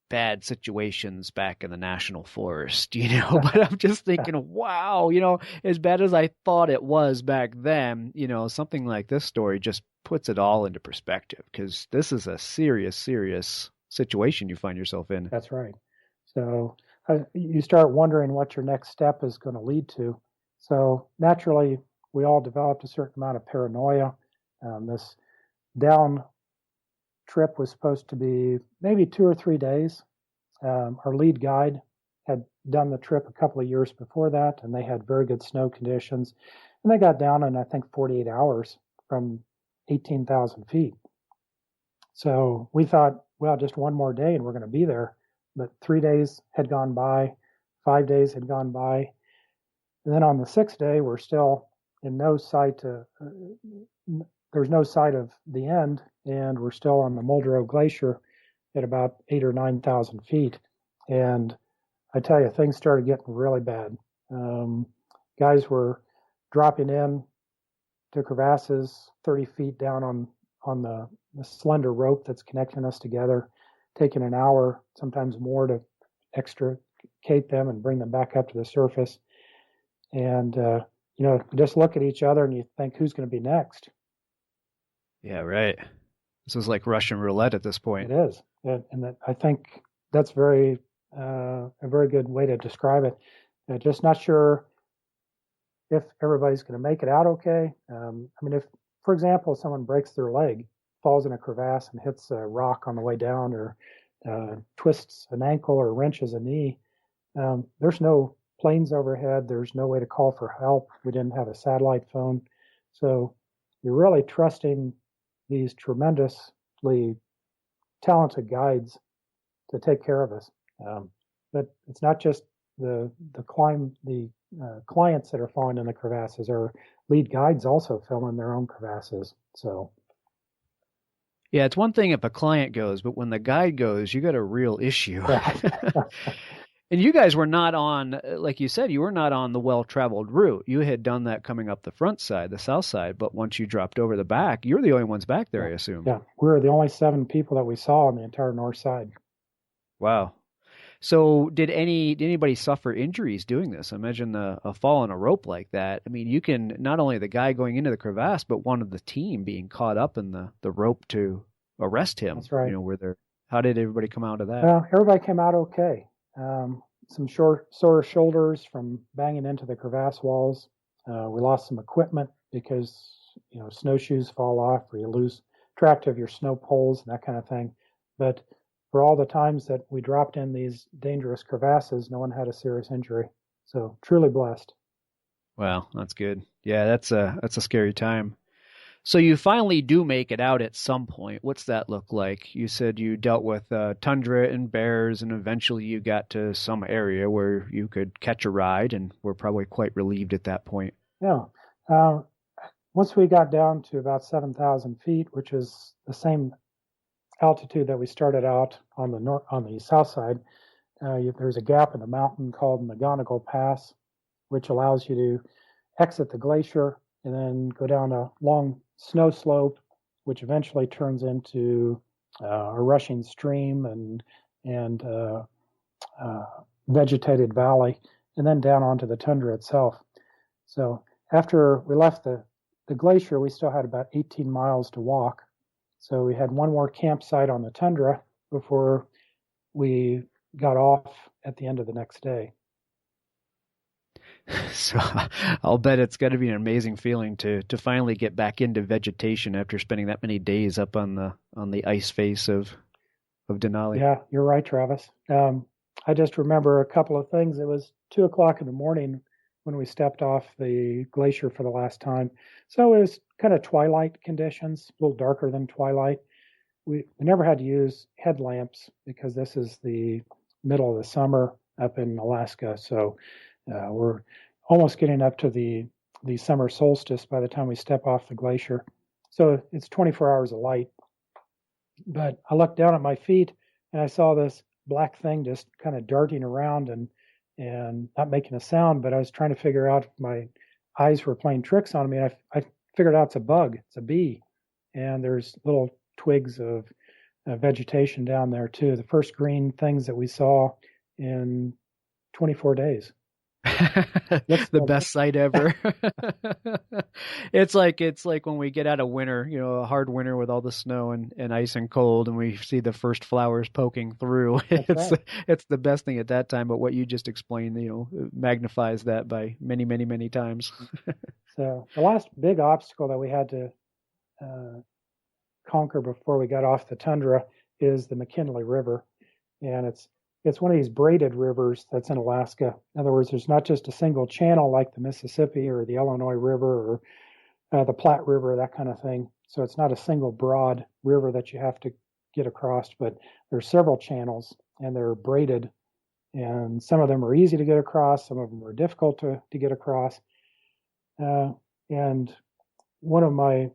bad situations back in the national forest, but I'm just thinking, wow, as bad as I thought it was back then, something like this story just puts it all into perspective because this is a serious, serious situation you find yourself in. That's right. So you start wondering what your next step is going to lead to. So naturally, we all developed a certain amount of paranoia. This down trip was supposed to be maybe 2 or 3 days. Our lead guide had done the trip a couple of years before that, and they had very good snow conditions. And they got down in, I think, 48 hours from 18,000 feet. So we thought, well, just one more day and we're going to be there. But 3 days had gone by, 5 days had gone by. And then on the 6th day, we're still in no sight there's no sight of the end, and we're still on the Muldrow Glacier at about 8,000 or 9,000 feet. And I tell you, things started getting really bad. Guys were dropping in to crevasses 30 feet down on the slender rope that's connecting us together, taking an hour, sometimes more, to extricate them and bring them back up to the surface. And, you just look at each other and you think, who's going to be next? Yeah, right. This is like Russian roulette at this point. It is. And I think that's a very good way to describe it. Just not sure if everybody's going to make it out okay. If, for example, someone breaks their leg, falls in a crevasse and hits a rock on the way down, or twists an ankle or wrenches a knee, there's no planes overhead. There's no way to call for help. We didn't have a satellite phone. So you're really trusting these tremendously talented guides to take care of us. But it's not just the clients that are falling in the crevasses. Our lead guides also fell in their own crevasses. So yeah, it's one thing if a client goes, but when the guide goes, you got a real issue. And you guys were not on, like you said, you were not on the well-traveled route. You had done that coming up the front side, the south side, but once you dropped over the back, you were the only ones back there, I assume. Yeah, we were the only 7 people that we saw on the entire north side. Wow. So did anybody suffer injuries doing this? Imagine a fall on a rope like that. I mean, you can, not only the guy going into the crevasse, but one of the team being caught up in the rope to arrest him. That's right. How did everybody come out of that? Well, everybody came out okay. Some sore shoulders from banging into the crevasse walls. We lost some equipment because, snowshoes fall off, or you lose track of your snow poles and that kind of thing. But for all the times that we dropped in these dangerous crevasses, no one had a serious injury. So truly blessed. Wow, that's good. Yeah, that's a scary time. So you finally do make it out at some point. What's that look like? You said you dealt with tundra and bears, and eventually you got to some area where you could catch a ride, and were probably quite relieved at that point. Yeah. Once we got down to about 7,000 feet, which is the same altitude that we started out on the south side, there's a gap in the mountain called McGonigal Pass, which allows you to exit the glacier and then go down a long snow slope, which eventually turns into a rushing stream and vegetated valley, and then down onto the tundra itself. So after we left the glacier, we still had about 18 miles to walk. So we had one more campsite on the tundra before we got off at the end of the next day. So I'll bet it's got to be an amazing feeling to finally get back into vegetation after spending that many days up on the ice face of Denali. Yeah, you're right, Travis. I just remember a couple of things. It was 2:00 in the morning when we stepped off the glacier for the last time. So it was kind of twilight conditions, a little darker than twilight. We never had to use headlamps because this is the middle of the summer up in Alaska. So we're almost getting up to the summer solstice by the time we step off the glacier. So it's 24 hours of light. But I looked down at my feet and I saw this black thing just kind of darting around and not making a sound, but I was trying to figure out if my eyes were playing tricks on me. I figured out it's a bug, it's a bee, and there's little twigs of vegetation down there too. The first green things that we saw in 24 days. The best sight ever. It's like when we get out of winter, a hard winter with all the snow and ice and cold, and we see the first flowers poking through. It's the best thing at that time. But what you just explained, magnifies that by many, many, many times. So the last big obstacle that we had to conquer before we got off the tundra is the McKinley River, and it's one of these braided rivers that's in Alaska. In other words, there's not just a single channel like the Mississippi or the Illinois River or the Platte River, that kind of thing. So it's not a single broad river that you have to get across, but there's several channels and they're braided. And some of them are easy to get across, some of them are difficult to get across. And one of my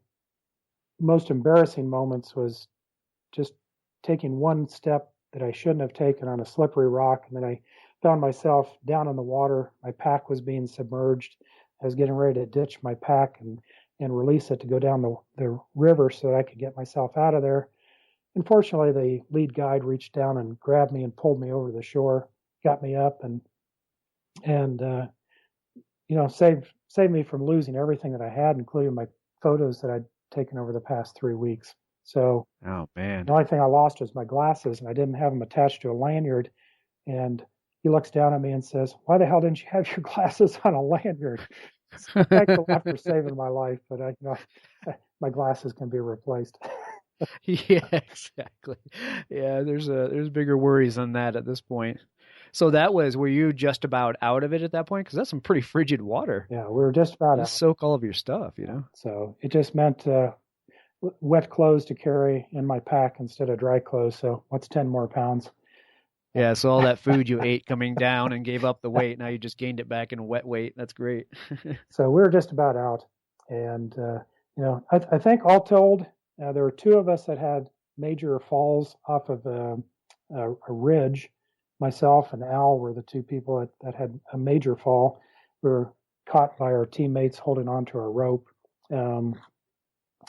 most embarrassing moments was just taking one step that I shouldn't have taken on a slippery rock. And then I found myself down in the water. My pack was being submerged. I was getting ready to ditch my pack and release it to go down the river so that I could get myself out of there. Unfortunately, the lead guide reached down and grabbed me and pulled me over the shore, got me up and saved me from losing everything that I had, including my photos that I'd taken over the past 3 weeks. So Oh, man. the only thing I lost was my glasses, and I didn't have them attached to a lanyard. And he looks down at me and says, "Why the hell didn't you have your glasses on a lanyard?" Thanks a lot for saving my life, but my glasses can be replaced. Yeah, exactly. Yeah, there's bigger worries than that at this point. So were you just about out of it at that point? Because that's some pretty frigid water. Yeah, we were just about out. Soak all of your stuff, you know? So it just meant wet clothes to carry in my pack instead of dry clothes. So what's 10 more pounds? Yeah, so all that food you ate coming down and gave up the weight, now you just gained it back in wet weight. That's great. So we were just about out. And, I think all told, there were 2 of us that had major falls off of a ridge. Myself and Al were the 2 people that had a major fall. We were caught by our teammates holding onto a rope.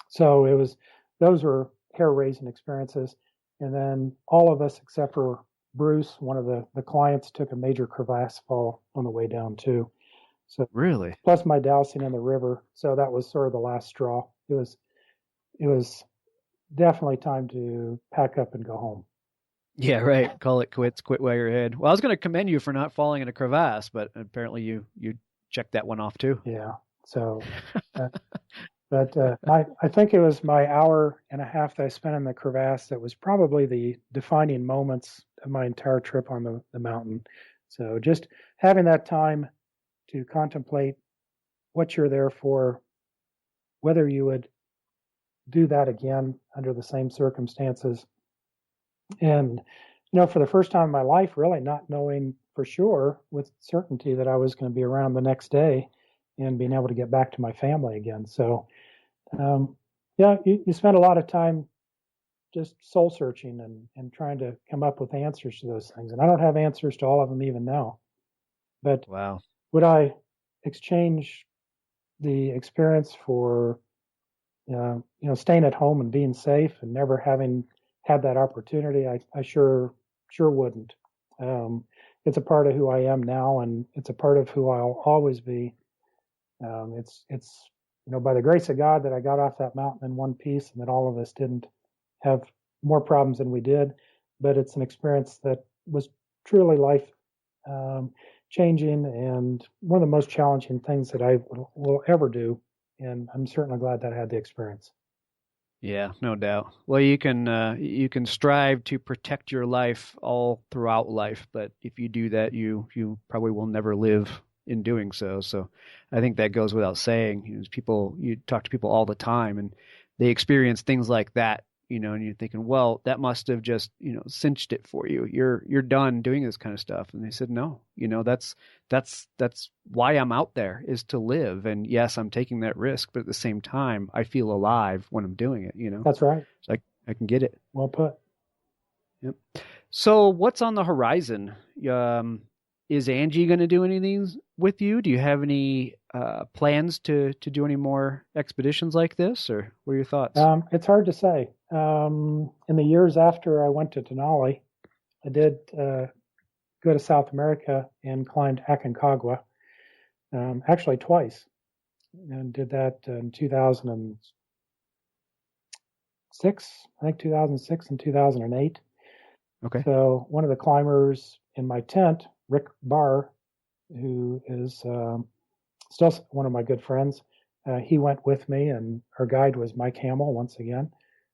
So those were hair-raising experiences. And then all of us, except for Bruce, one of the clients, took a major crevasse fall on the way down too. So Really? plus my dousing in the river. So that was sort of the last straw. It was definitely time to pack up and go home. Yeah, right. Call it quits, quit while you're ahead. Well, I was going to commend you for not falling in a crevasse, but apparently you checked that one off too. Yeah. So, I think it was my hour and a half that I spent in the crevasse that was probably the defining moments of my entire trip on the mountain. So just having that time to contemplate what you're there for, whether you would do that again under the same circumstances. And, for the first time in my life, really not knowing for sure with certainty that I was going to be around the next day and being able to get back to my family again. So, you spend a lot of time just soul searching and trying to come up with answers to those things. And I don't have answers to all of them even now. But Wow. would I exchange the experience for, staying at home and being safe and never having had that opportunity? I sure wouldn't. It's a part of who I am now, and it's a part of who I'll always be. It's by the grace of God that I got off that mountain in one piece, and that all of us didn't have more problems than we did. But it's an experience that was truly life changing, and one of the most challenging things that I will ever do. And I'm certainly glad that I had the experience. Yeah, no doubt. Well, you can strive to protect your life all throughout life, but if you do that, you probably will never live in doing so. So I think that goes without saying. You talk to people all the time and they experience things like that, and you're thinking, well, that must have just, cinched it for you. You're done doing this kind of stuff. And they said, no, that's why I'm out there, is to live. And yes, I'm taking that risk, but at the same time, I feel alive when I'm doing it, That's right. So I can get it. Well put. Yep. So what's on the horizon? Is Angie going to do anything with you? Do you have any plans to do any more expeditions like this, or what are your thoughts? It's hard to say. In the years after I went to Denali, I did go to South America and climbed Aconcagua, actually twice, and did that in 2006, I think 2006 and 2008. Okay. So one of the climbers in my tent, Rick Barr, who is still one of my good friends, he went with me, and our guide was Mike Hamill once again.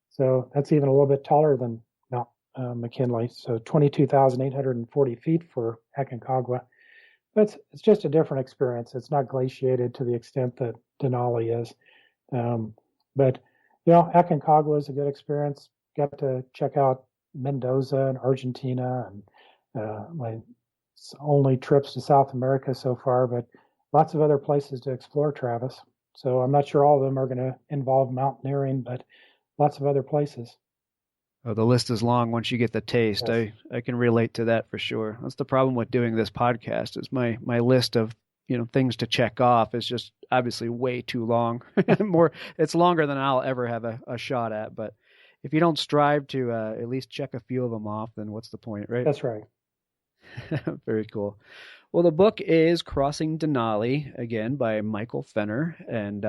So that's even a little bit taller than Mount McKinley. So 22,840 feet for Aconcagua. But it's just a different experience. It's not glaciated to the extent that Denali is. But, Aconcagua is a good experience. Got to check out Mendoza and Argentina, and my only trips to South America so far, but lots of other places to explore, Travis. So I'm not sure all of them are going to involve mountaineering, but lots of other places. Oh, the list is long once you get the taste. Yes. I can relate to that for sure. That's the problem with doing this podcast is my list of things to check off is just obviously way too long. It's longer than I'll ever have a shot at. But if you don't strive to at least check a few of them off, then what's the point, right? That's right. Very cool. Well, the book is Crossing Denali, again, by Michael Fenner, and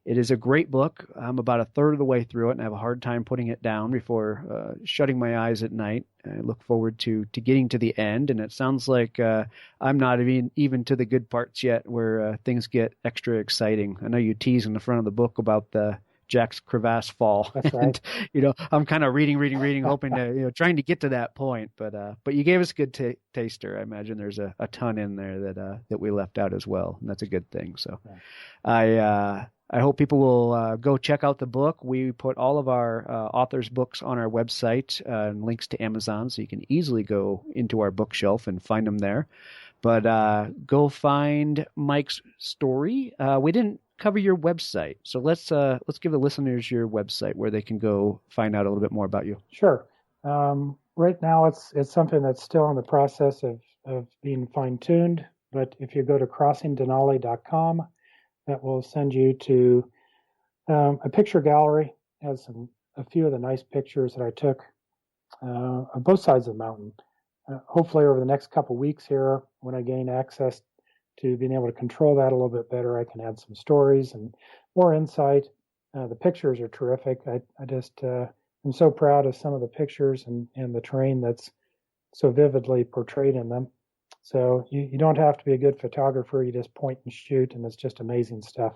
it is a great book. I'm about a third of the way through it, and I have a hard time putting it down before shutting my eyes at night. I look forward to getting to the end, and it sounds like I'm not even to the good parts yet where things get extra exciting. I know you tease in the front of the book about the Jack's crevasse fall. That's right. And, I'm kind of reading, hoping to, trying to get to that point. But you gave us a good taster. I imagine there's a ton in there that we left out as well, and that's a good thing. So, yeah. I hope people will go check out the book. We put all of our authors' books on our website and links to Amazon, so you can easily go into our bookshelf and find them there. But go find Mike's story. We didn't cover your website, so let's give the listeners your website where they can go find out a little bit more about you. Sure. Right now, it's something that's still in the process of being fine-tuned. But if you go to crossingdenali.com, that will send you to a picture gallery. It has a few of the nice pictures that I took on both sides of the mountain. Hopefully, over the next couple weeks here, when I gain access to being able to control that a little bit better, I can add some stories and more insight. The pictures are terrific. I just am so proud of some of the pictures and the terrain that's so vividly portrayed in them. So you don't have to be a good photographer. You just point and shoot, and it's just amazing stuff.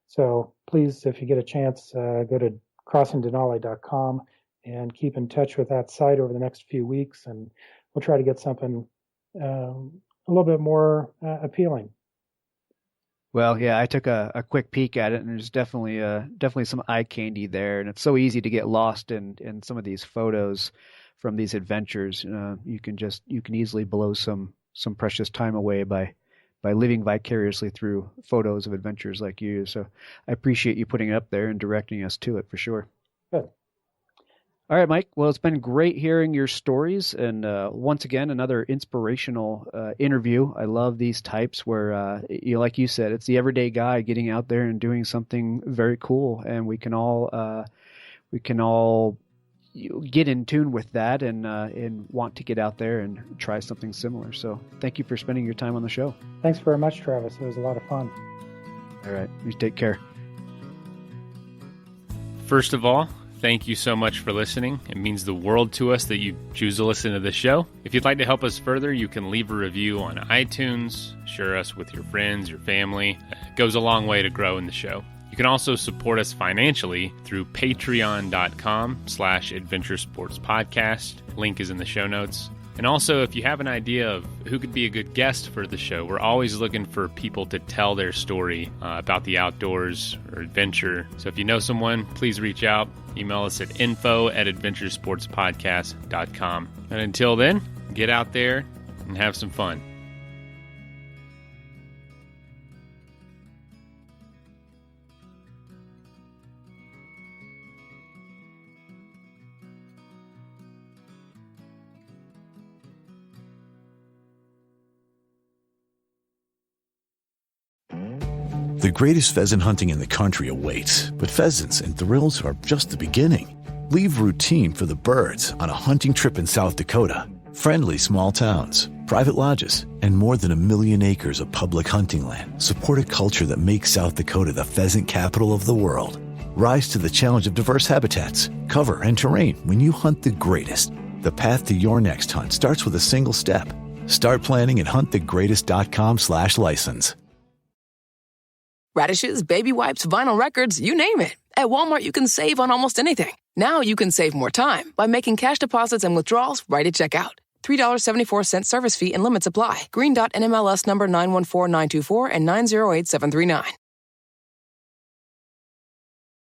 So please, if you get a chance, go to crossingdenali.com and keep in touch with that site over the next few weeks, and we'll try to get something a little bit more appealing. Well, yeah, I took a quick peek at it, and there's definitely some eye candy there, and it's so easy to get lost in some of these photos from these adventures. You can easily blow some precious time away by living vicariously through photos of adventures like you. So I appreciate you putting it up there and directing us to it for sure. Good. All right, Mike. Well, it's been great hearing your stories, and once again, another inspirational interview. I love these types where, like you said, it's the everyday guy getting out there and doing something very cool, and we can all get in tune with that and want to get out there and try something similar. So, thank you for spending your time on the show. Thanks very much, Travis. It was a lot of fun. All right, you take care. First of all, thank you so much for listening. It means the world to us that you choose to listen to this show. If you'd like to help us further, you can leave a review on iTunes, share us with your friends, your family. It goes a long way to growing the show. You can also support us financially through patreon.com/adventuresportspodcast. Link is in the show notes. And also, if you have an idea of who could be a good guest for the show, we're always looking for people to tell their story about the outdoors or adventure. So if you know someone, please reach out. Email us at info@adventuresportspodcast.com. And until then, get out there and have some fun. The greatest pheasant hunting in the country awaits, but pheasants and thrills are just the beginning. Leave routine for the birds on a hunting trip in South Dakota. Friendly small towns, private lodges, and more than 1 million acres of public hunting land support a culture that makes South Dakota the pheasant capital of the world. Rise to the challenge of diverse habitats, cover, and terrain when you hunt the greatest. The path to your next hunt starts with a single step. Start planning at huntthegreatest.com/license. Radishes, baby wipes, vinyl records, you name it. At Walmart, you can save on almost anything. Now you can save more time by making cash deposits and withdrawals right at checkout. $3.74 service fee and limits apply. Green Dot NMLS number 914924 and 908739.